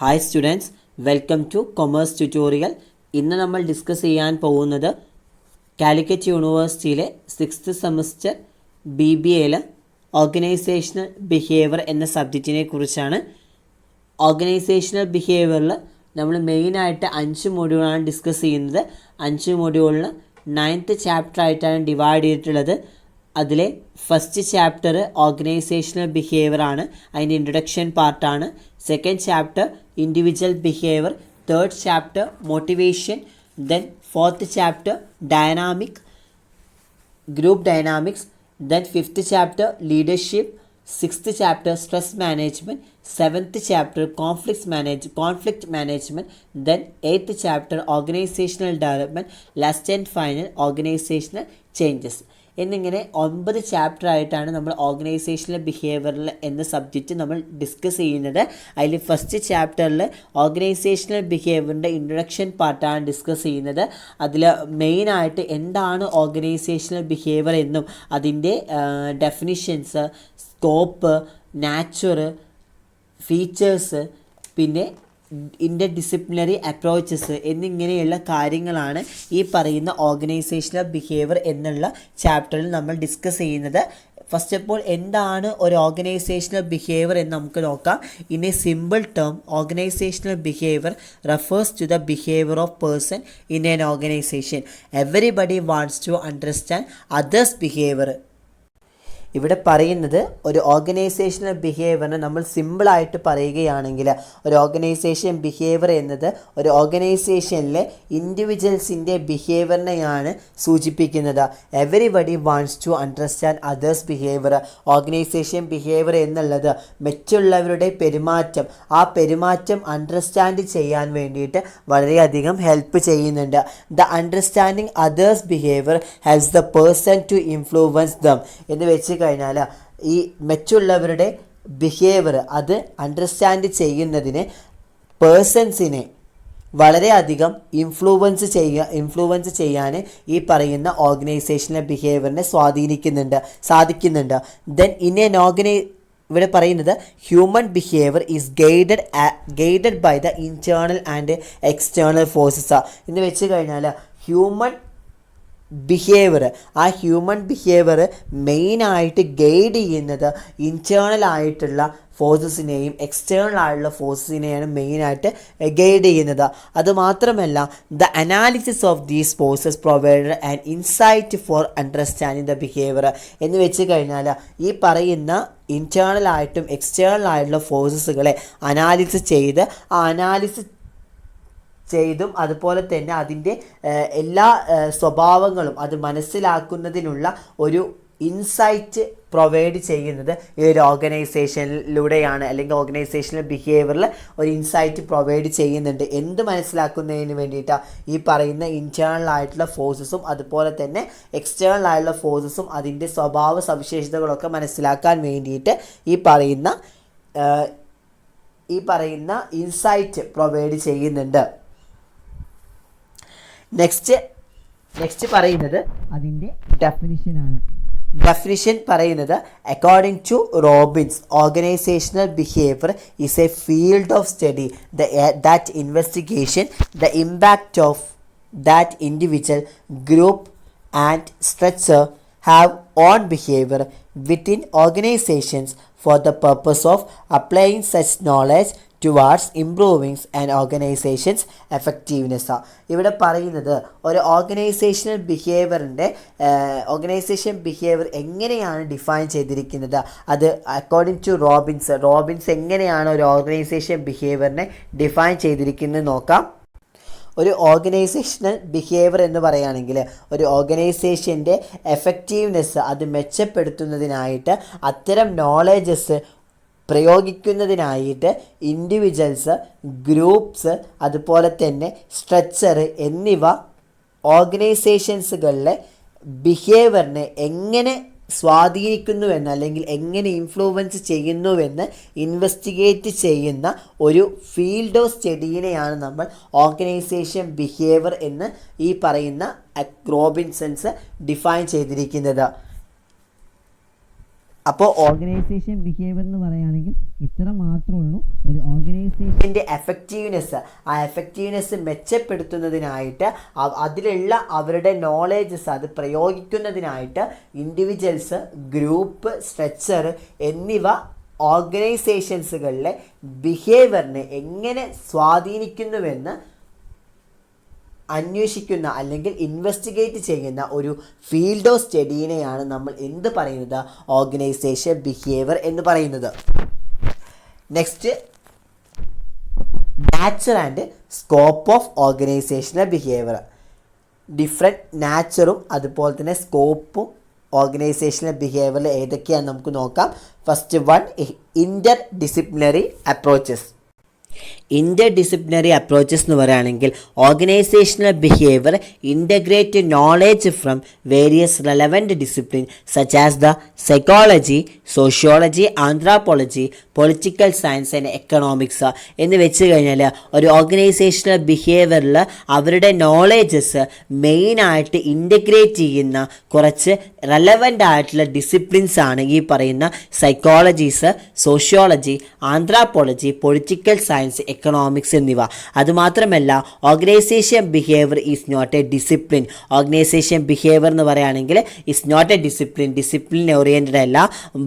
Hi students, welcome two commerce tutorial. ഇന്ന് നമ്മൾ discuss ചെയ്യാൻ പോകുന്നത് കാലിക്കറ്റ് യൂണിവേഴ്സിറ്റിയിലെ 6th സെമസ്റ്റർ BBAയിൽ ഓർഗനൈസേഷണൽ ബിഹേവിയർ എന്ന സബ്ജക്റ്റിനെ കുറിച്ചാണ്. ഓർഗനൈസേഷണൽ ബിഹേവിയറിൽ നമ്മൾ മെയിനായിട്ട് 5 മൊഡ്യൂളാണ് ഡിസ്കസ് ചെയ്യുന്നത്. 5 മൊഡ്യൂളിൽ 9th ചാപ്റ്റർ ആയിട്ടാണ് ഡിവൈഡ് ചെയ്തിട്ടുള്ളത്. അതിലെ ഫസ്റ്റ് ചാപ്റ്റർ ഓർഗനൈസേഷണൽ ബിഹേവിയർ ആണ്, അതിൻ്റെ ഇൻട്രൊഡക്ഷൻ പാർട്ടാണ്. Second chapter individual behaviour, third chapter motivation, then fourth chapter dynamic group dynamics, then fifth chapter leadership, sixth chapter stress management, seventh chapter conflict management, then eighth chapter organisational development, last and final organisational changes എന്നിങ്ങനെ 9 chapter ആയിട്ടാണ് നമ്മൾ organisational ബിഹേവിയറിൽ എന്ന subject നമ്മൾ discuss ചെയ്യുന്നത്. അതിൽ first ചാപ്റ്ററിൽ organisational ബിഹേവിയറിൻ്റെ introduction പാർട്ടാണ് discuss ചെയ്യുന്നത്. അതിൽ മെയിനായിട്ട് എന്താണ് ഓർഗനൈസേഷണൽ ബിഹേവിയർ എന്നും അതിൻ്റെ ഡെഫിനിഷൻസ്, സ്കോപ്പ്, നാച്ചർ, ഫീച്ചേഴ്സ്, പിന്നെ ഇൻ്റർ ഡിസിപ്ലിനറി അപ്രോച്ചസ് എന്നിങ്ങനെയുള്ള കാര്യങ്ങളാണ് ഈ പറയുന്ന ഓർഗനൈസേഷണൽ ബിഹേവിയർ എന്നുള്ള ചാപ്റ്ററിൽ നമ്മൾ ഡിസ്കസ് ചെയ്യുന്നത്. ഫസ്റ്റ് ഓഫ് ഓൾ എന്താണ് ഒരു ഓർഗനൈസേഷണൽ ബിഹേവിയർ എന്ന് നമുക്ക് നോക്കാം. In a simple term, organisational behaviour refers to the behaviour of person in an organisation. Everybody wants to understand others behaviour. ഇവിടെ പറയുന്നത് ഒരു ഓർഗനൈസേഷണൽ ബിഹേവിയറിനെ നമ്മൾ സിമ്പിളായിട്ട് പറയുകയാണെങ്കിൽ ഒരു ഓർഗനൈസേഷൻ ബിഹേവിയർ എന്നത് ഒരു ഓർഗനൈസേഷനിലെ ഇൻഡിവിജ്വൽസിൻ്റെ ബിഹേവിയറിനെയാണ് സൂചിപ്പിക്കുന്നത്. Everybody wants to understand others behaviour. Organisation behaviour എന്നുള്ളത് മറ്റുള്ളവരുടെ പെരുമാറ്റം, ആ പെരുമാറ്റം അണ്ടർസ്റ്റാൻഡ് ചെയ്യാൻ വേണ്ടിയിട്ട് വളരെയധികം ഹെൽപ്പ് ചെയ്യുന്നുണ്ട്. The understanding others behaviour helps the person to influence them എന്ന് വെച്ച് കഴിഞ്ഞാൽ ഈ മറ്റുള്ളവരുടെ ബിഹേവിയർ അത് അണ്ടർസ്റ്റാൻഡ് ചെയ്യുന്നതിന് പേഴ്സൺസിനെ വളരെയധികം ഇൻഫ്ലുവൻസ് ചെയ്യാൻ ഈ പറയുന്ന ഓർഗനൈസേഷണൽ ബിഹേവിയറിനെ സാധിക്കുന്നുണ്ട്. ദെൻ ഇവിടെ പറയുന്നത് human behaviour is guided by the internal and external forces എന്ന് വെച്ച് കഴിഞ്ഞാൽ ഹ്യൂമൻ ബിഹേവിയർ മെയിനായിട്ട് ഗൈഡ് ചെയ്യുന്നത് ഇൻറ്റേർണൽ ആയിട്ടുള്ള ഫോഴ്സസിനെയും എക്സ്റ്റേണൽ ആയിട്ടുള്ള ഫോഴ്സസിനെയാണ് മെയിനായിട്ട് ഗൈഡ് ചെയ്യുന്നത്. അതുമാത്രമല്ല the analysis of these forces provide an insight for understanding the behaviour എന്ന് വെച്ച് കഴിഞ്ഞാൽ ഈ പറയുന്ന ഇൻറ്റേർണൽ ആയിട്ടും എക്സ്റ്റേണൽ ആയിട്ടുള്ള ഫോഴ്സസുകളെ അനാലിസിസ് ചെയ്തും അതുപോലെ തന്നെ അതിൻ്റെ എല്ലാ സ്വഭാവങ്ങളും അത് മനസ്സിലാക്കുന്നതിനുള്ള ഒരു ഇൻസൈറ്റ് പ്രൊവൈഡ് ചെയ്യുന്നത് ഈ ഒരു ഓർഗനൈസേഷനിലൂടെയാണ്, അല്ലെങ്കിൽ ഓർഗനൈസേഷണൽ ബിഹേവിയറിൽ ഒരു ഇൻസൈറ്റ് പ്രൊവൈഡ് ചെയ്യുന്നുണ്ട്. എന്ത് മനസ്സിലാക്കുന്നതിന് വേണ്ടിയിട്ടാണ്? ഈ പറയുന്ന ഇൻറ്റേർണൽ ആയിട്ടുള്ള ഫോഴ്സസും അതുപോലെ തന്നെ എക്സ്റ്റേണൽ ആയിട്ടുള്ള ഫോഴ്സസും അതിൻ്റെ സ്വഭാവ സവിശേഷതകളൊക്കെ മനസ്സിലാക്കാൻ വേണ്ടിയിട്ട് ഈ പറയുന്ന ഇൻസൈറ്റ് പ്രൊവൈഡ് ചെയ്യുന്നുണ്ട്. നെക്സ്റ്റ് പറയുന്നത് അതിൻ്റെ ഡെഫിനിഷനാണ്. ഡെഫിനിഷൻ പറയുന്നത് according to Robbins, organisational behaviour is a field of study that investigation the impact of that individual group and structure have on behavior within organizations for the purpose of applying such knowledge towards improving an organization's effectiveness. ഇവിടെ പറയുന്നത് ഒരു organisation behaviour എങ്ങനെയാണ് define ചെയ്തിരിക്കുന്നത്. അത് according to Robbins എങ്ങനെയാണ് ഒരു organisation ബിഹേവിയറിനെ define ചെയ്തിരിക്കുന്നത് നോക്കാം. ഒരു ഓർഗനൈസേഷണൽ ബിഹേവിയർ എന്ന് പറയുകയാണെങ്കിൽ ഒരു ഓർഗനൈസേഷൻ്റെ എഫക്റ്റീവ്നെസ് അത് മെച്ചപ്പെടുത്തുന്നതിനായിട്ട് അത്തരം നോളേജസ് പ്രയോഗിക്കുന്നതിനായിട്ട് ഇൻഡിവിജ്വൽസ്, ഗ്രൂപ്പ്സ്, അതുപോലെ തന്നെ സ്ട്രക്ചർ എന്നിവ ഓർഗനൈസേഷൻസുകളിലെ ബിഹേവിയറിനെ എങ്ങനെ സ്വാധീനിക്കുന്നുവെന്ന് അല്ലെങ്കിൽ എങ്ങനെ ഇൻഫ്ലുവൻസ് ചെയ്യുന്നുവെന്ന് ഇൻവെസ്റ്റിഗേറ്റ് ചെയ്യുന്ന ഒരു ഫീൽഡ് ഓഫ് സ്റ്റഡീനെയാണ് നമ്മൾ ഓർഗനൈസേഷൻ ബിഹേവിയർ എന്ന് ഈ പറയുന്ന റോബിൻസൺസ് ഡിഫൈൻ ചെയ്തിരിക്കുന്നത്. അപ്പോൾ ഓർഗനൈസേഷൻ ബിഹേവിയർ എന്ന് പറയുകയാണെങ്കിൽ ഇത്ര മാത്രമേ ഉള്ളൂ. ഒരു ഓർഗനൈസേഷൻ്റെ എഫക്റ്റീവ്നെസ്, ആ എഫക്റ്റീവ്നെസ് മെച്ചപ്പെടുത്തുന്നതിനായിട്ട് അതിലുള്ള അവരുടെ നോളേജസ് അത് പ്രയോഗിക്കുന്നതിനായിട്ട് ഇൻഡിവിജ്വൽസ്, ഗ്രൂപ്പ്, സ്ട്രക്ചർ എന്നിവ ഓർഗനൈസേഷൻസുകളിലെ ബിഹേവിയറിനെ എങ്ങനെ സ്വാധീനിക്കുന്നുവെന്ന് അന്വേഷിക്കുന്ന അല്ലെങ്കിൽ ഇൻവെസ്റ്റിഗേറ്റ് ചെയ്യുന്ന ഒരു ഫീൽഡ് ഓഫ് സ്റ്റഡീനെയാണ് നമ്മൾ എന്ത് പറയുന്നത്, ഓർഗനൈസേഷൻ ബിഹേവിയർ എന്ന് പറയുന്നത്. Next, nature and scope of organisational behaviour. Different നാച്ചറും അതുപോലെ തന്നെ സ്കോപ്പും ഓർഗനൈസേഷണൽ ബിഹേവിയറിൽ ഏതൊക്കെയാണെന്ന് നമുക്ക് നോക്കാം. First one, inter disciplinary approaches. Inter disciplinary approaches എന്ന് പറയുകയാണെങ്കിൽ organisational behaviour integrate knowledge from various relevant discipline such as the psychology, sociology, anthropology, political science and economics എന്ന് വെച്ച് കഴിഞ്ഞാൽ ഒരു ഓർഗനൈസേഷണൽ ബിഹേവിയറിൽ അവരുടെ നോളേജസ് മെയിനായിട്ട് ഇൻ്റഗ്രേറ്റ് ചെയ്യുന്ന കുറച്ച് റെലവൻ്റ് ആയിട്ടുള്ള ഡിസിപ്ലിൻസ് ആണ് ഈ പറയുന്ന psychologies, sociology, anthropology, political science, economics എന്നിവ. അതുമാത്രമല്ല organisation behaviour is not a discipline. Organisation behaviour എന്ന് പറയുകയാണെങ്കിൽ is not a discipline oriented അല്ല,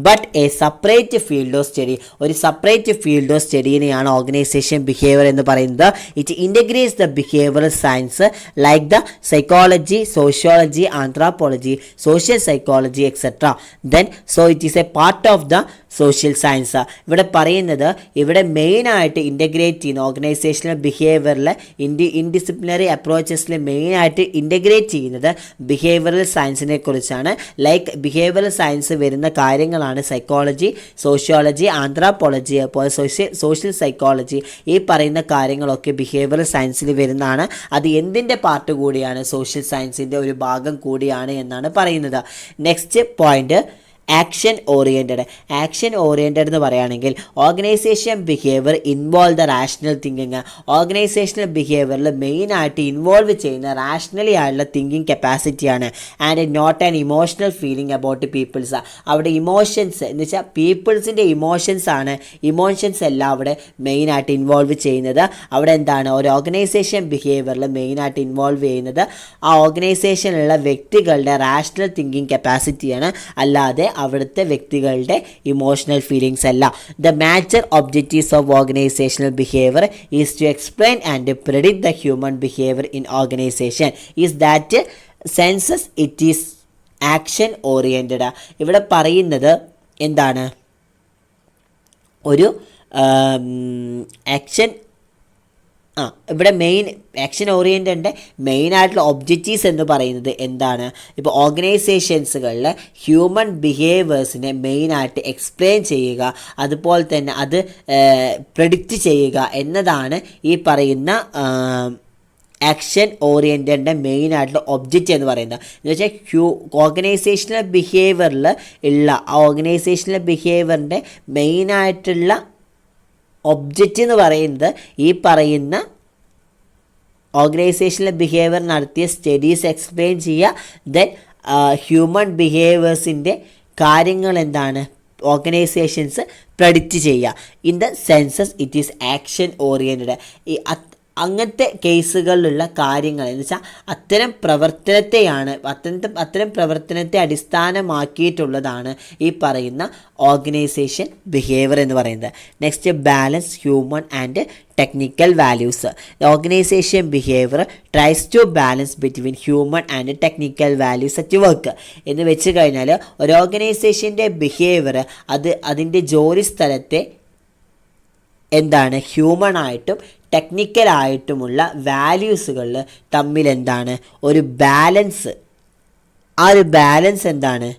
but a separate field of study. ഒരു സെപ്പറേറ്റ് ഫീൽഡ് ഓഫ് സ്റ്റഡീനെയാണ് ഓർഗനൈസേഷൻ ബിഹേവിയർ എന്ന് പറയുന്നത്. It integrates the behavioural science like the psychology, sociology, anthropology, social psychology etcetera. Then so it is a part of the social science. ഇവിടെ പറയുന്നത് ഇവിടെ മെയിനായിട്ട് integrate ചെയ്യുന്ന organisational ബിഹേവിയറിൽ interdisciplinary അപ്രോച്ചസിൽ മെയിനായിട്ട് integrate ചെയ്യുന്നത് ബിഹേവിയറൽ സയൻസിനെ കുറിച്ചാണ്. ലൈക്ക് ബിഹേവിയറൽ സയൻസ് വരുന്ന കാര്യങ്ങളാണ് സൈക്കോളജി, സോഷ്യോളജി, ആന്ത്രോപോളജി, അതുപോലെ സോഷ്യൽ സൈക്കോളജി. ഈ പറയുന്ന കാര്യങ്ങളൊക്കെ ബിഹേവിയറൽ സയൻസിൽ വരുന്നതാണ്. അത് എന്തിൻ്റെ പാർട്ട് കൂടിയാണ്, സോഷ്യൽ സയൻസിൻ്റെ ഒരു ഭാഗം കൂടിയാണ് എന്നാണ് പറയുന്നത്. Next point, action oriented. Action oriented എന്ന് പറയുകയാണെങ്കിൽ organisation behaviour involve the rational thinking. Organisational ബിഹേവിയറിൽ മെയിനായിട്ട് ഇൻവോൾവ് ചെയ്യുന്ന റാഷണലി ആയിട്ടുള്ള തിങ്കിങ് കപ്പാസിറ്റിയാണ്. And not an emotional feeling about peoples. അവിടെ ഇമോഷൻസ് എന്ന് വെച്ചാൽ പീപ്പിൾസിൻ്റെ ഇമോഷൻസ് ആണ്, ഇമോഷൻസ് അല്ല അവിടെ മെയിനായിട്ട് ഇൻവോൾവ് ചെയ്യുന്നത്. അവിടെ എന്താണ്, ഒരു ഓർഗനൈസേഷൻ ബിഹേവിയറിൽ മെയിനായിട്ട് ഇൻവോൾവ് ചെയ്യുന്നത് ആ ഓർഗനൈസേഷനിലുള്ള വ്യക്തികളുടെ റാഷണൽ തിങ്കിങ് കപ്പാസിറ്റിയാണ്, അല്ലാതെ അവിടുത്തെ വ്യക്തികളുടെ ഇമോഷണൽ ഫീലിങ്സ് അല്ല. The major objectives of organisational behaviour is to explain and predict the human behaviour in organisation is that senses it is action oriented. ഇവിടെ പറയുന്നത് എന്താണ്, ഒരു ആക്ഷൻ ഇവിടെ മെയിൻ ആക്ഷൻ ഓറിയൻറ്റഡ് മെയിനായിട്ടുള്ള ഒബ്ജക്റ്റീവ്സ് എന്ന് പറയുന്നത് എന്താണ്, ഇപ്പോൾ ഓർഗനൈസേഷൻസുകളിൽ ഹ്യൂമൻ ബിഹേവിയേഴ്സിനെ മെയിനായിട്ട് എക്സ്പ്ലെയിൻ ചെയ്യുക, അതുപോലെ തന്നെ അത് പ്രെഡിക്റ്റ് ചെയ്യുക എന്നതാണ് ഈ പറയുന്ന ആക്ഷൻ ഓറിയൻറ്റഡിൻ്റെ മെയിനായിട്ടുള്ള ഒബ്ജക്റ്റ് എന്ന് പറയുന്നത്. എന്ന് വെച്ചാൽ ഓർഗനൈസേഷണൽ ബിഹേവിയറിൽ ഉള്ള ആ ഓർഗനൈസേഷണൽ ബിഹേവിയറിൻ്റെ മെയിനായിട്ടുള്ള ഒബ്ജക്റ്റ് എന്ന് പറയുന്നത് ഈ പറയുന്ന ഓർഗനൈസേഷണൽ ബിഹേവിയർ നടത്തിയ സ്റ്റഡീസ് എക്സ്പ്ലെയിൻ ചെയ്യുക. ദെൻ ഹ്യൂമൻ ബിഹേവിയേഴ്സിൻ്റെ കാര്യങ്ങൾ എന്താണ്, ഓർഗനൈസേഷൻസ് പ്രെഡിക്റ്റ് ചെയ്യുക. In the census it is action oriented. ഈ അങ്ങനത്തെ കേസുകളിലുള്ള കാര്യങ്ങൾ എന്ന് വെച്ചാൽ അത്തരം പ്രവർത്തനത്തെ അടിസ്ഥാനമാക്കിയിട്ടുള്ളതാണ് ഈ പറയുന്ന ഓർഗനൈസേഷൻ ബിഹേവിയർ എന്ന് പറയുന്നത്. Next, balance human and technical values. Organisation behaviour tries to balance between human and technical values at work എന്ന് വെച്ച് കഴിഞ്ഞാൽ ഒരു ഓർഗനൈസേഷൻ്റെ ബിഹേവിയർ അതിൻ്റെ ജോലി സ്ഥലത്തെ എന്താണ്, ഹ്യൂമണായിട്ടും ടെക്നിക്കലായിട്ടുമുള്ള വാല്യൂസുകളിൽ തമ്മിൽ എന്താണ് ഒരു ബാലൻസ്, ആ ഒരു ബാലൻസ് എന്താണ്,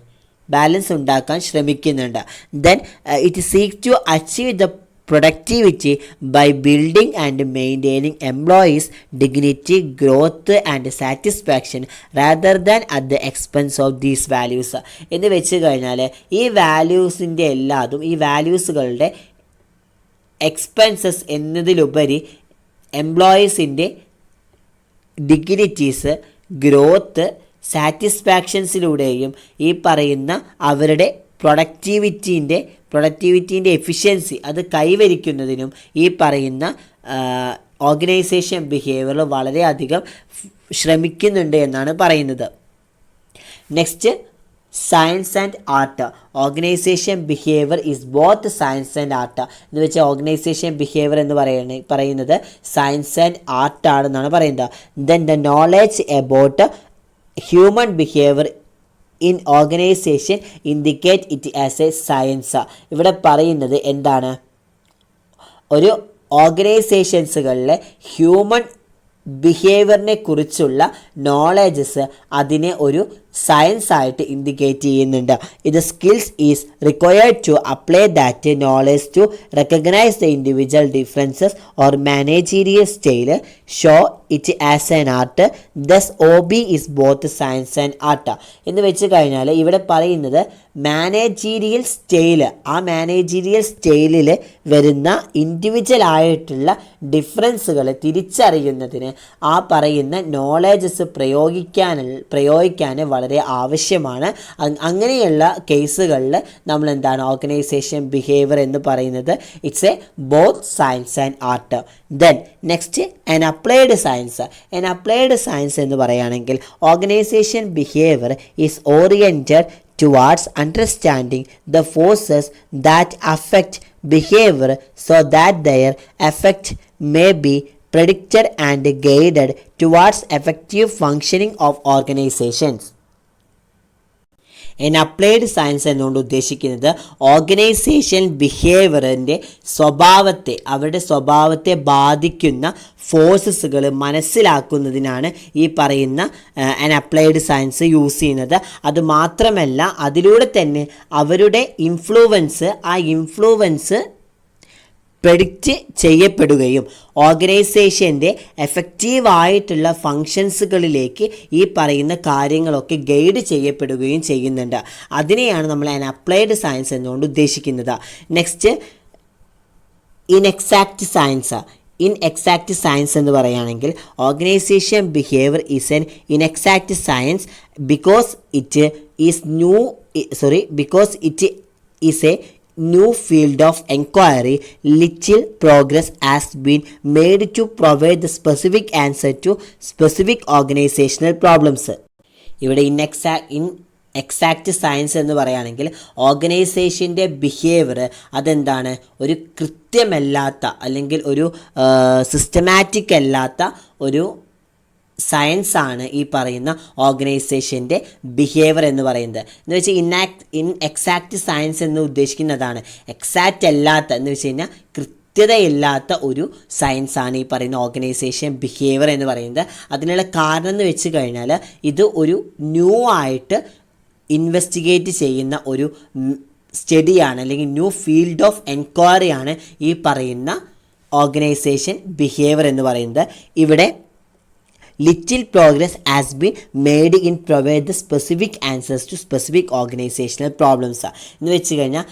ബാലൻസ് ഉണ്ടാക്കാൻ ശ്രമിക്കുന്നുണ്ട്. Then it seek to achieve the productivity by building and maintaining employees' dignity, growth and satisfaction rather than at the expense of these values. എന്ന് വെച്ച് കഴിഞ്ഞാൽ ഈ വാല്യൂസിൻ്റെ എല്ലാതും ഈ വാല്യൂസുകളുടെ എക്സ്പെൻസസ് എന്നതിലുപരി എംപ്ലോയീസിൻ്റെ ഡിഗ്നിറ്റീസ്, ഗ്രോത്ത്, സാറ്റിസ്ഫാക്ഷൻസിലൂടെയും ഈ പറയുന്ന അവരുടെ പ്രൊഡക്ടിവിറ്റീൻ്റെ എഫിഷ്യൻസി അത് കൈവരിക്കുന്നതിനും ഈ പറയുന്ന ഓർഗനൈസേഷൻ ബിഹേവിയർ വളരെയധികം ശ്രമിക്കുന്നുണ്ട് എന്നാണ് പറയുന്നത്. Next, science and art. Organisation behaviour is both science and art എന്ന് വെച്ചാൽ ഓർഗനൈസേഷൻ ബിഹേവിയർ എന്ന് പറയുന്നത് സയൻസ് ആൻഡ് ആർട്ടാണെന്നാണ് പറയുന്നത്. Then the knowledge about human behaviour in organisation indicate it as A science. ഇവിടെ പറയുന്നത് എന്താണ്, ഒരു ഓർഗനൈസേഷൻസുകളിലെ ഹ്യൂമൻ ബിഹേവിയറിനെ കുറിച്ചുള്ള നോളജസ് അതിനെ ഒരു സയൻസ് ആയിട്ട് ഇൻഡിക്കേറ്റ് ചെയ്യുന്നുണ്ട്. ഇത് skills is required to apply that knowledge to recognise the individual differences or managerial style show it as an art. Thus OB is both science and art എന്ന് വെച്ച് കഴിഞ്ഞാൽ ഇവിടെ പറയുന്നത് മാനേജീരിയൽ സ്റ്റൈൽ, ആ managerial സ്റ്റൈലിൽ വരുന്ന ഇൻഡിവിജ്വൽ ആയിട്ടുള്ള ഡിഫറൻസുകൾ തിരിച്ചറിയുന്നതിന് ആ പറയുന്ന നോളജസ് പ്രയോഗിക്കാൻ വളരെ ആവശ്യമാണ്. അങ്ങനെയുള്ള കേസുകളിൽ നമ്മൾ എന്താണ് ഓർഗനൈസേഷൻ ബിഹേവിയർ എന്ന് പറയുന്നത് it's A both science and art. Then next, an applied science. An applied science എന്ന് പറയുകയാണെങ്കിൽ organisation behaviour is oriented towards understanding the forces that affect behavior so that their effect may be predicted and guided towards effective functioning of organizations. N applied science എന്നുകൊണ്ട് ഉദ്ദേശിക്കുന്നത് organisation ബിഹേവിയറിൻ്റെ അവരുടെ സ്വഭാവത്തെ ബാധിക്കുന്ന ഫോഴ്സസുകൾ മനസ്സിലാക്കുന്നതിനാണ് ഈ പറയുന്ന an applied science use ചെയ്യുന്നത്. അതുമാത്രമല്ല അതിലൂടെ തന്നെ അവരുടെ ഇൻഫ്ലുവൻസ് പ്രെഡിക്റ്റ് ചെയ്യപ്പെടുകയും ഓർഗനൈസേഷൻ്റെ എഫക്റ്റീവായിട്ടുള്ള ഫങ്ഷൻസുകളിലേക്ക് ഈ പറയുന്ന കാര്യങ്ങളൊക്കെ ഗൈഡ് ചെയ്യപ്പെടുകയും ചെയ്യുന്നുണ്ട്. അതിനെയാണ് നമ്മൾ ആൻ അപ്ലൈഡ് സയൻസ് എന്നുകൊണ്ട് ഉദ്ദേശിക്കുന്നത്. Next, inexact science. Inexact science എന്ന് പറയുകയാണെങ്കിൽ organisation behaviour is an inexact science because it is a new field of inquiry. Little progress has been made to provide the specific answer to specific organizational problems. ഇവിടെ exact science എന്ന് പറയുകയാണെങ്കിൽ ഓർഗനൈസേഷൻ്റെ behaviour അതെന്താണ്, ഒരു കൃത്യമല്ലാത്ത അല്ലെങ്കിൽ ഒരു systematic അല്ലാത്ത ഒരു സയൻസാണ് ഈ പറയുന്ന ഓർഗനൈസേഷൻ്റെ ബിഹേവിയർ എന്ന് പറയുന്നത്. എന്ന് വെച്ചാൽ എക്സാക്റ്റ് സയൻസ് എന്ന് ഉദ്ദേശിക്കുന്നതാണ് എക്സാക്റ്റ് അല്ലാത്ത എന്ന് വെച്ച് കഴിഞ്ഞാൽ കൃത്യതയില്ലാത്ത ഒരു സയൻസാണ് ഈ പറയുന്ന ഓർഗനൈസേഷൻ ബിഹേവിയർ എന്ന് പറയുന്നത്. അതിനുള്ള കാരണം എന്ന് വെച്ച് കഴിഞ്ഞാൽ ഇത് ഒരു ന്യൂ ആയിട്ട് ഇൻവെസ്റ്റിഗേറ്റ് ചെയ്യുന്ന ഒരു സ്റ്റഡിയാണ് അല്ലെങ്കിൽ ന്യൂ ഫീൽഡ് ഓഫ് എൻക്വയറിയാണ് ഈ പറയുന്ന ഓർഗനൈസേഷൻ ബിഹേവിയർ എന്ന് പറയുന്നത്. ഇവിടെ little progress has been made in provide the specific answers to specific organizational problems. എന്ന് വെച്ച് കഴിഞ്ഞാൽ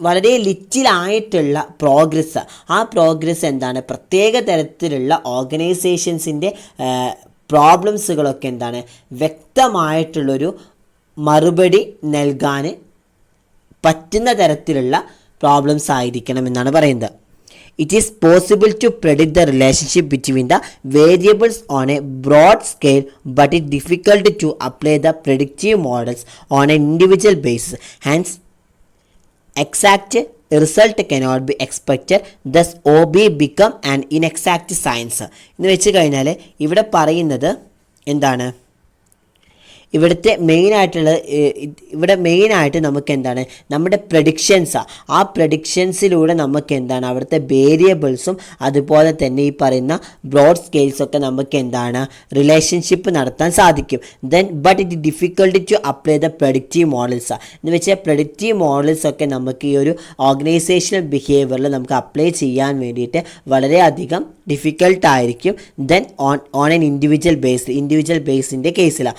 വളരെ ലിറ്റിലായിട്ടുള്ള പ്രോഗ്രസ്, ആ പ്രോഗ്രസ് എന്താണ്, പ്രത്യേക തരത്തിലുള്ള ഓർഗനൈസേഷൻസിൻ്റെ പ്രോബ്ലംസുകളൊക്കെ എന്താണ് വ്യക്തമായിട്ടുള്ളൊരു മറുപടി നൽകാൻ പറ്റുന്ന തരത്തിലുള്ള പ്രോബ്ലംസ് ആയിരിക്കണം എന്നാണ് പറയുന്നത്. It is possible to predict the relationship between the variables on a broad scale, but it is difficult to apply the predictive models on an individual basis. Hence, exact result cannot be expected. Thus, OB become an inexact science. എന്ന് വെച്ച് കഴിഞ്ഞാൽ ഇവിടെ പറയുന്നത് എന്താണ്, മെയിനായിട്ട് നമുക്ക് എന്താണ് നമ്മുടെ പ്രഡിക്ഷൻസാണ്. ആ പ്രഡിക്ഷൻസിലൂടെ നമുക്ക് എന്താണ് അവിടുത്തെ വേരിയബിൾസും അതുപോലെ തന്നെ ഈ പറയുന്ന ബ്രോഡ് സ്കെയിൽസൊക്കെ നമുക്ക് എന്താണ് റിലേഷൻഷിപ്പ് നടത്താൻ സാധിക്കും. But it difficult to apply the predictive models. എന്ന് വെച്ചാൽ പ്രഡിക്റ്റീവ് മോഡൽസൊക്കെ നമുക്ക് ഈ ഒരു ഓർഗനൈസേഷണൽ ബിഹേവിയറിൽ നമുക്ക് അപ്ലൈ ചെയ്യാൻ വേണ്ടിയിട്ട് വളരെയധികം ഡിഫിക്കൽട്ടായിരിക്കും. ഓൺ എൻ ഇൻഡിവിജ്വൽ ബേസിൻ്റെ കേസിലാണ്.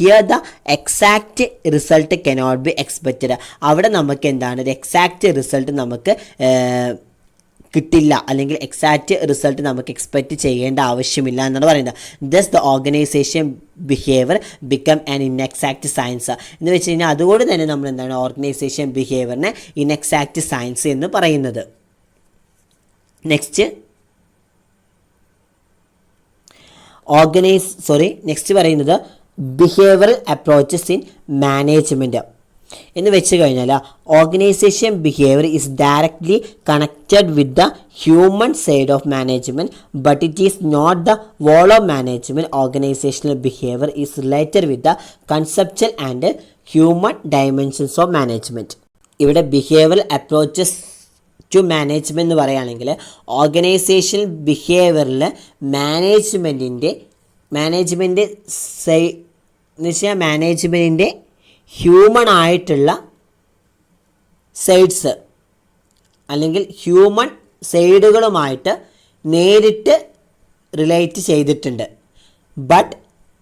Here the exact result cannot be expected. അവിടെ നമുക്ക് എന്താണ് ഒരു എക്സാക്റ്റ് റിസൾട്ട് നമുക്ക് കിട്ടില്ല, അല്ലെങ്കിൽ എക്സാക്റ്റ് റിസൾട്ട് നമുക്ക് എക്സ്പെക്റ്റ് ചെയ്യേണ്ട ആവശ്യമില്ല എന്നാണ് പറയുന്നത്. Thus the organisation behaviour become an inexact science എന്ന് വെച്ച് കഴിഞ്ഞാൽ അതുകൊണ്ട് തന്നെ നമ്മൾ എന്താണ് ഓർഗനൈസേഷൻ ബിഹേവിയറിനെ ഇൻഎക്സാക്റ്റ് സയൻസ് എന്ന് പറയുന്നത്. നെക്സ്റ്റ് പറയുന്നത് ബിഹേവിയറൽ അപ്രോച്ചസ് ഇൻ മാനേജ്മെൻറ്റ് എന്ന് വെച്ച് കഴിഞ്ഞാൽ organisation behaviour is directly connected with the human side of management but it is not the whole of management. Organisational behaviour is related with the conceptual and human dimensions of management. ഇവിടെ behavioural approaches to management എന്ന് പറയുകയാണെങ്കിൽ organisation ബിഹേവിയറിൽ മാനേജ്മെൻറ്റിൻ്റെ human ആയിട്ടുള്ള sides അല്ലെങ്കിൽ human സൈഡുകളുമായിട്ട് നേരിട്ട് relate ചെയ്തിട്ടുണ്ട്. ബട്ട്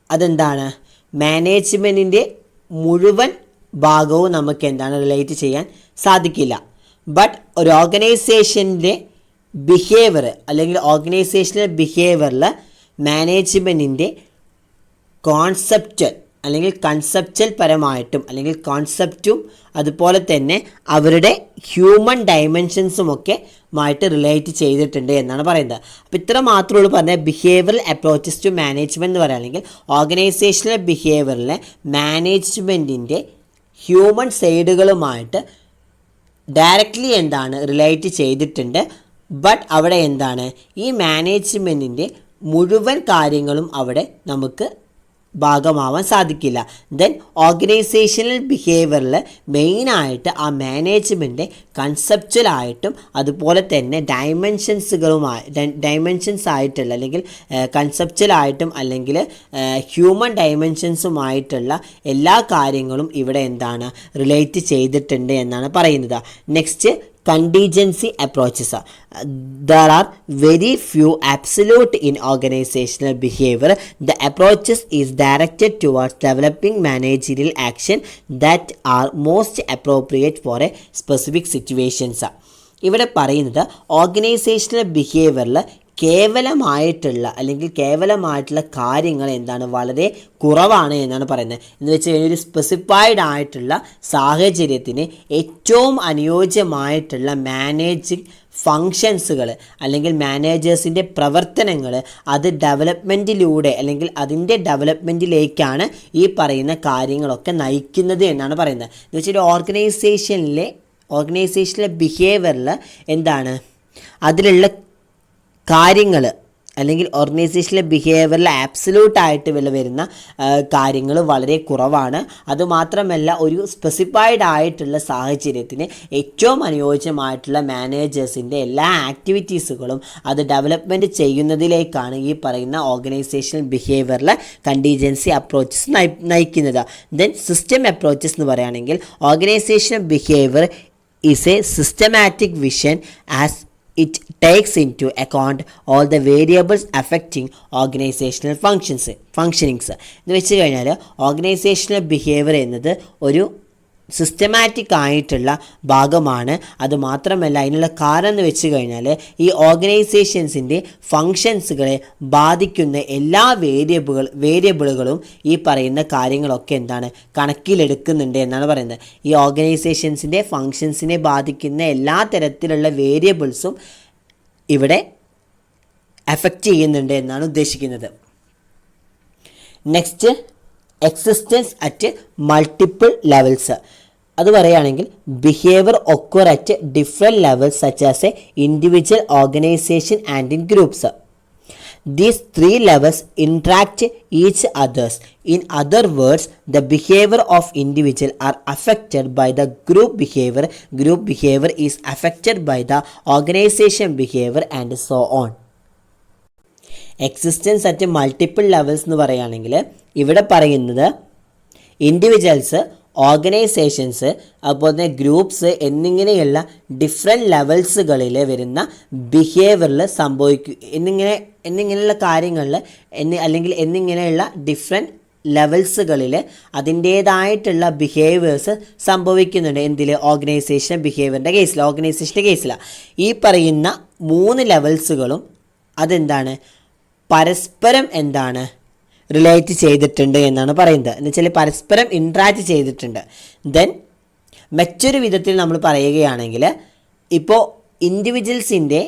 അതെന്താണ്, മാനേജ്മെൻറ്റിൻ്റെ മുഴുവൻ ഭാഗവും നമുക്ക് എന്താണ് റിലേറ്റ് ചെയ്യാൻ സാധിക്കില്ല. ബട്ട് ഒരു ഓർഗനൈസേഷൻ്റെ ബിഹേവിയർ അല്ലെങ്കിൽ ഓർഗനൈസേഷണൽ ബിഹേവിയറിൽ മാനേജ്മെൻറ്റിൻ്റെ കൺസെപ്ച്വൽ പരമായിട്ടും അല്ലെങ്കിൽ കോൺസെപ്റ്റും അതുപോലെ തന്നെ അവരുടെ ഹ്യൂമൻ ഡയമെൻഷൻസുമൊക്കെ ആയിട്ട് റിലേറ്റ് ചെയ്തിട്ടുണ്ട് എന്നാണ് പറയുന്നത്. അപ്പോൾ ഇത്ര മാത്രമേ ഉള്ളൂ പറഞ്ഞാൽ ബിഹേവിയറൽ അപ്രോച്ചസ് ടു മാനേജ്മെൻറ്റ് എന്ന് പറയുകയാണെങ്കിൽ ഓർഗനൈസേഷണൽ ബിഹേവിയറിലെ മാനേജ്മെൻറ്റിൻ്റെ ഹ്യൂമൻ സൈഡുകളുമായിട്ട് ഡയറക്റ്റ്ലി എന്താണ് റിലേറ്റ് ചെയ്തിട്ടുണ്ട്. ബട്ട് അവിടെ എന്താണ് ഈ മാനേജ്മെൻറ്റിൻ്റെ മുഴുവൻ കാര്യങ്ങളും അവിടെ നമുക്ക് ഭാഗമാവാൻ സാധിക്കില്ല. ദെൻ ഓർഗനൈസേഷണൽ ബിഹേവിയറിൽ മെയിനായിട്ട് ആ മാനേജ്മെൻറ്റ് കൺസെപ്ച്വലായിട്ടും അതുപോലെ തന്നെ ഡയമെൻഷൻസ് ആയിട്ടുള്ള അല്ലെങ്കിൽ കൺസെപ്ച്വലായിട്ടും അല്ലെങ്കിൽ ഹ്യൂമൻ ഡയമെൻഷൻസുമായിട്ടുള്ള എല്ലാ കാര്യങ്ങളും ഇവിടെ എന്താണ് റിലേറ്റ് ചെയ്തിട്ടുണ്ട് എന്നാണ് പറയുന്നത്. Next contingency approaches. There are very few absolute in organizational behavior. The approaches is directed towards developing managerial action that are most appropriate for a specific situations. ഇവിടെ പറയുന്നത് ഓർഗനൈസേഷണൽ ബിഹേവിയറിൽ കേവലമായിട്ടുള്ള കാര്യങ്ങൾ എന്താണ് വളരെ കുറവാണ് എന്നാണ് പറയുന്നത്. എന്ന് വെച്ച് കഴിഞ്ഞാൽ ഒരു സ്പെസിഫൈഡ് ആയിട്ടുള്ള സാഹചര്യത്തിന് ഏറ്റവും അനുയോജ്യമായിട്ടുള്ള മാനേജിങ് ഫങ്ഷൻസുകൾ അല്ലെങ്കിൽ മാനേജേഴ്സിൻ്റെ പ്രവർത്തനങ്ങൾ അത് ഡെവലപ്മെൻറ്റിലൂടെ അല്ലെങ്കിൽ അതിൻ്റെ ഡെവലപ്മെൻറ്റിലേക്കാണ് ഈ പറയുന്ന കാര്യങ്ങളൊക്കെ നയിക്കുന്നത് എന്നാണ് പറയുന്നത്. എന്ന് വെച്ചാൽ ഓർഗനൈസേഷനിലെ ബിഹേവിയറിൽ എന്താണ് അതിലുള്ള കാര്യങ്ങൾ അല്ലെങ്കിൽ ഓർഗനൈസേഷനിലെ ബിഹേവിയറിൽ ആബ്സല്യൂട്ടായിട്ട് വരുന്ന കാര്യങ്ങൾ വളരെ കുറവാണ്. അതുമാത്രമല്ല ഒരു സ്പെസിഫൈഡ് ആയിട്ടുള്ള സാഹചര്യത്തിന് ഏറ്റവും അനുയോജ്യമായിട്ടുള്ള മാനേജേഴ്സിൻ്റെ എല്ലാ ആക്ടിവിറ്റീസുകളും അത് ഡെവലപ്മെൻറ്റ് ചെയ്യുന്നതിലേക്കാണ് ഈ പറയുന്ന ഓർഗനൈസേഷണൽ ബിഹേവിയറിൽ കണ്ടിജൻസി അപ്രോച്ചസ് നയിക്കുന്നത്. ദെൻ സിസ്റ്റം അപ്രോച്ചസ് എന്ന് പറയുകയാണെങ്കിൽ organisational behaviour is A systematic vision as it takes into account all the variables affecting organizational functionings. എന്ന് വെച്ച് കഴിഞ്ഞാൽ ഓർഗനൈസേഷണൽ ബിഹേവിയർ എന്നത് ഒരു സിസ്റ്റമാറ്റിക് ആയിട്ടുള്ള ഭാഗമാണ്. അതുമാത്രമല്ല അതിനുള്ള കാരണം എന്ന് വെച്ച് കഴിഞ്ഞാൽ ഈ ഓർഗനൈസേഷൻസിൻ്റെ ഫങ്ഷൻസുകളെ ബാധിക്കുന്ന എല്ലാ വേരിയബിളുകളും ഈ പറയുന്ന കാര്യങ്ങളൊക്കെ എന്താണ് കണക്കിലെടുക്കുന്നുണ്ട് എന്നാണ് പറയുന്നത്. ഈ ഓർഗനൈസേഷൻസിൻ്റെ ഫങ്ഷൻസിനെ ബാധിക്കുന്ന എല്ലാ തരത്തിലുള്ള വേരിയബിൾസും ഇവിടെ എഫക്റ്റ് ചെയ്യുന്നുണ്ട് എന്നാണ് ഉദ്ദേശിക്കുന്നത്. Next existence at multiple levels. അത് പറയുകയാണെങ്കിൽ behaviour occur at different levels such as A individual, organisation and in groups. These three levels interact each others. In other words, the behavior of individual are affected by the group behavior. Group behavior is affected by the organization behavior and so on. Existence at multiple levels എന്ന് പറയുകയാണെങ്കിൽ ഇവിടെ പറയുന്നത് individuals, organisations, അതുപോലെ തന്നെ groups എന്നിങ്ങനെയുള്ള different ലെവൽസുകളിൽ വരുന്ന ബിഹേവിയറിൽ എന്നിങ്ങനെയുള്ള കാര്യങ്ങളിൽ എന്നിങ്ങനെയുള്ള ഡിഫറെൻറ്റ് ലെവൽസുകളിൽ അതിൻ്റേതായിട്ടുള്ള ബിഹേവിയേഴ്സ് സംഭവിക്കുന്നുണ്ട്. എന്തിൽ? ഓർഗനൈസേഷൻ ബിഹേവിയറിൻ്റെ കേസിൽ. ഈ പറയുന്ന മൂന്ന് ലെവൽസുകളും അതെന്താണ് പരസ്പരം എന്താണ് റിലേറ്റ് ചെയ്തിട്ടുണ്ട് എന്നാണ് പറയുന്നത്. എന്ന് വെച്ചാൽ പരസ്പരം ഇൻട്രാക്റ്റ് ചെയ്തിട്ടുണ്ട്. ദെൻ മറ്റൊരു വിധത്തിൽ നമ്മൾ പറയുകയാണെങ്കിൽ ഇപ്പോൾ ഇൻഡിവിജ്വൽസിൻ്റെ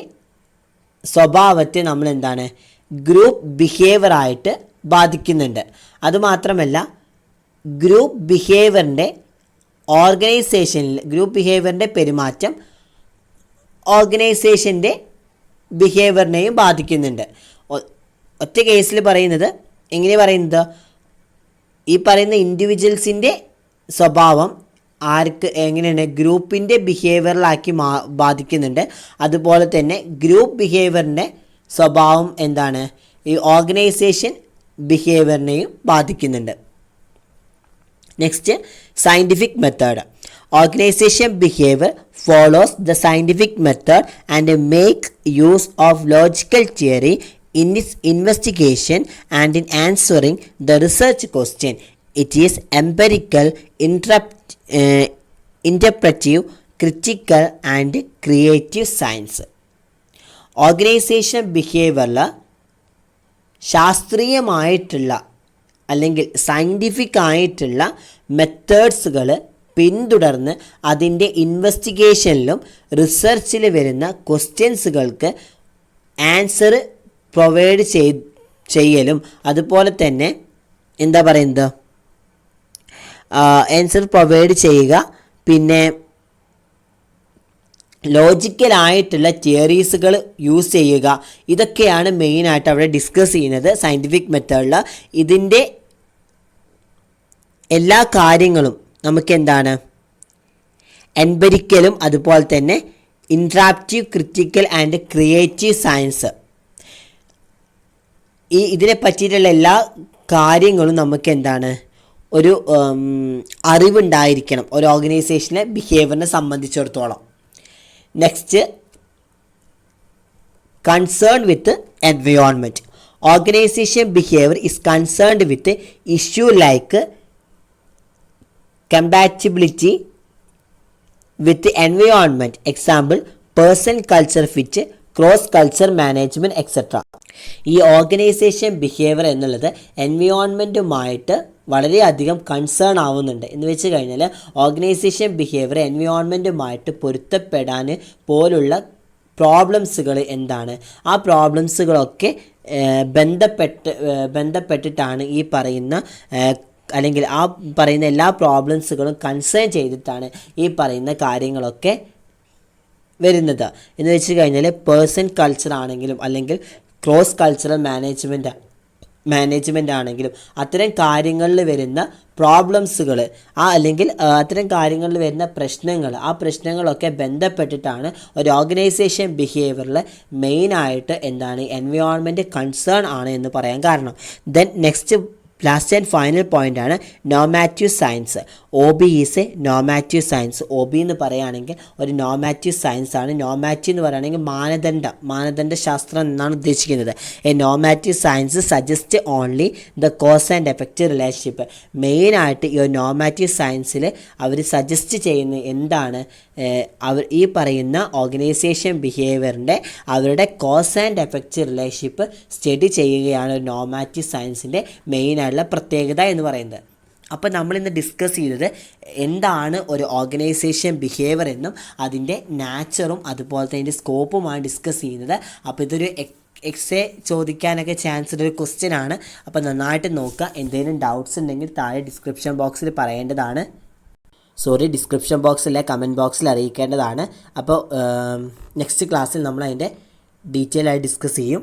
സ്വഭാവത്തെ നമ്മൾ എന്താണ് ഗ്രൂപ്പ് ബിഹേവിയറായിട്ട് ബാധിക്കുന്നുണ്ട്. അതുമാത്രമല്ല ഗ്രൂപ്പ് ബിഹേവിയറിൻ്റെ ഓർഗനൈസേഷനിൽ ഗ്രൂപ്പ് ബിഹേവിയറിൻ്റെ പെരുമാറ്റം ഓർഗനൈസേഷൻ്റെ ബിഹേവിയറിനെയും ബാധിക്കുന്നുണ്ട്. ഒറ്റ കേസിൽ പറയുന്നത് എങ്ങനെ പറയുന്നത് ഈ പറയുന്ന ഇൻഡിവിജ്വൽസിൻ്റെ സ്വഭാവം ആർക്ക് എങ്ങനെയാണ് ഗ്രൂപ്പിൻ്റെ ബിഹേവിയറിലാക്കി ബാധിക്കുന്നുണ്ട്. അതുപോലെ തന്നെ ഗ്രൂപ്പ് ബിഹേവിയറിൻ്റെ സ്വഭാവം എന്താണ് ഈ ഓർഗനൈസേഷൻ ബിഹേവിയറിനെയും ബാധിക്കുന്നുണ്ട്. Next scientific method. Organization behavior follows the scientific method and make use of logical theory in its investigation and in answering the research question. It is empirical, interpretive, critical and creative science. Organisation ബിഹേവിയറിൽ ശാസ്ത്രീയമായിട്ടുള്ള അല്ലെങ്കിൽ scientific ആയിട്ടുള്ള മെത്തേഡ്സുകൾ പിന്തുടർന്ന് അതിൻ്റെ ഇൻവെസ്റ്റിഗേഷനിലും റിസർച്ചിൽ വരുന്ന ക്വസ്റ്റ്യൻസുകൾക്ക് answer provide ചെയ്യലും അതുപോലെ തന്നെ എന്താ പറയുന്നത് ആൻസർ പ്രൊവൈഡ് ചെയ്യുക, പിന്നെ ലോജിക്കലായിട്ടുള്ള തിയറീസുകൾ യൂസ് ചെയ്യുക, ഇതൊക്കെയാണ് മെയിനായിട്ട് അവിടെ ഡിസ്കസ് ചെയ്യുന്നത് സയൻറ്റിഫിക് മെത്തേഡിൽ. ഇതിൻ്റെ എല്ലാ കാര്യങ്ങളും നമുക്ക് എന്താണ് എംപിരിക്കലും അതുപോലെ തന്നെ interactive, critical and creative science, ഇതിനെ പറ്റിയിട്ടുള്ള എല്ലാ കാര്യങ്ങളും നമുക്ക് എന്താണ് ഒരു അറിവുണ്ടായിരിക്കണം ഒരു ഓർഗനൈസേഷനെ ബിഹേവിയറിനെ സംബന്ധിച്ചിടത്തോളം. Next concern with environment. Organisation behaviour is concerned with issue like compatibility with the environment, example person culture fit, cross culture management etc. ഈ ഓർഗനൈസേഷൻ ബിഹേവിയർ എന്നുള്ളത് എൻവയോൺമെൻറ്റുമായിട്ട് വളരെയധികം കൺസേൺ ആവുന്നുണ്ട്. എന്ന് വെച്ച് കഴിഞ്ഞാൽ ഓർഗനൈസേഷൻ ബിഹേവിയർ എൻവയോൺമെൻറ്റുമായിട്ട് പൊരുത്തപ്പെടാൻ പോലുള്ള പ്രോബ്ലംസുകൾ എന്താണ് ആ പ്രോബ്ലംസുകളൊക്കെ ബന്ധപ്പെട്ടിട്ടാണ് ഈ പറയുന്ന അല്ലെങ്കിൽ ആ പറയുന്ന എല്ലാ പ്രോബ്ലംസുകളും കൺസേൺ ചെയ്തിട്ടാണ് ഈ പറയുന്ന കാര്യങ്ങളൊക്കെ വരുന്നത്. എന്ന് വെച്ച് കഴിഞ്ഞാൽ പേഴ്സൺ കൾച്ചർ ആണെങ്കിലും അല്ലെങ്കിൽ ക്രോസ് കൾച്ചറൽ മാനേജ്മെൻ്റ് ആണെങ്കിലും അത്തരം കാര്യങ്ങളിൽ വരുന്ന പ്രോബ്ലംസുകൾ അല്ലെങ്കിൽ അത്തരം കാര്യങ്ങളിൽ വരുന്ന പ്രശ്നങ്ങൾ ആ പ്രശ്നങ്ങളൊക്കെ ബന്ധപ്പെട്ടിട്ടാണ് ഒരു ഓർഗനൈസേഷൻ ബിഹേവിയറിൽ മെയിനായിട്ട് എന്താണ് എൻവയോൺമെൻറ്റ് കൺസേൺ ആണ് എന്ന് പറയാൻ കാരണം. Then next last and final point ആണ് normative science. OB is a normative science. OB എന്ന് പറയുകയാണെങ്കിൽ ഒരു നോമാറ്റീവ് സയൻസ് ആണ്. നോമാറ്റീവ് എന്ന് പറയുകയാണെങ്കിൽ മാനദണ്ഡ ശാസ്ത്രം എന്നാണ് ഉദ്ദേശിക്കുന്നത്. A normative science suggest only the cause and effect relationship. മെയിനായിട്ട് ഈ ഒരു നോമാറ്റീവ് സയൻസിൽ അവർ സജസ്റ്റ് ചെയ്യുന്ന എന്താണ് ഈ പറയുന്ന ഓർഗനൈസേഷൻ ബിഹേവിയറിൻ്റെ അവരുടെ cos and effect relationship study ചെയ്യുകയാണ് ഒരു നോമാറ്റീവ് സയൻസിൻ്റെ മെയിനായിട്ടുള്ള പ്രത്യേകത എന്ന് പറയുന്നത്. അപ്പോൾ നമ്മളിന്ന് ഡിസ്കസ് ചെയ്തത് എന്താണ് ഒരു ഓർഗനൈസേഷൻ ബിഹേവിയർ എന്നും അതിൻ്റെ നാച്ചറും അതുപോലെ തന്നെ അതിൻ്റെ സ്കോപ്പുമാണ് ഡിസ്കസ് ചെയ്യുന്നത്. അപ്പോൾ ഇതൊരു എക്സേ ചോദിക്കാനൊക്കെ ചാൻസ് ഉള്ളൊരു ക്വസ്റ്റ്യൻ ആണ്. അപ്പോൾ നന്നായിട്ട് നോക്കുക. എന്തെങ്കിലും ഡൗട്ട്സ് ഉണ്ടെങ്കിൽ താഴെ ഡിസ്ക്രിപ്ഷൻ ബോക്സിൽ പറയേണ്ടതാണ്. ഡിസ്ക്രിപ്ഷൻ ബോക്സിലെ കമൻറ്റ് ബോക്സിൽ അറിയിക്കേണ്ടതാണ്. അപ്പോൾ നെക്സ്റ്റ് ക്ലാസ്സിൽ നമ്മൾ അതിൻ്റെ ഡീറ്റെയിൽ ആയി ഡിസ്കസ് ചെയ്യും.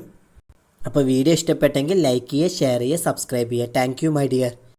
അപ്പോൾ വീഡിയോ ഇഷ്ടപ്പെട്ടെങ്കിൽ ലൈക്ക് ചെയ്യുക, ഷെയർ ചെയ്യുക, സബ്സ്ക്രൈബ് ചെയ്യുക. Thank you my dear.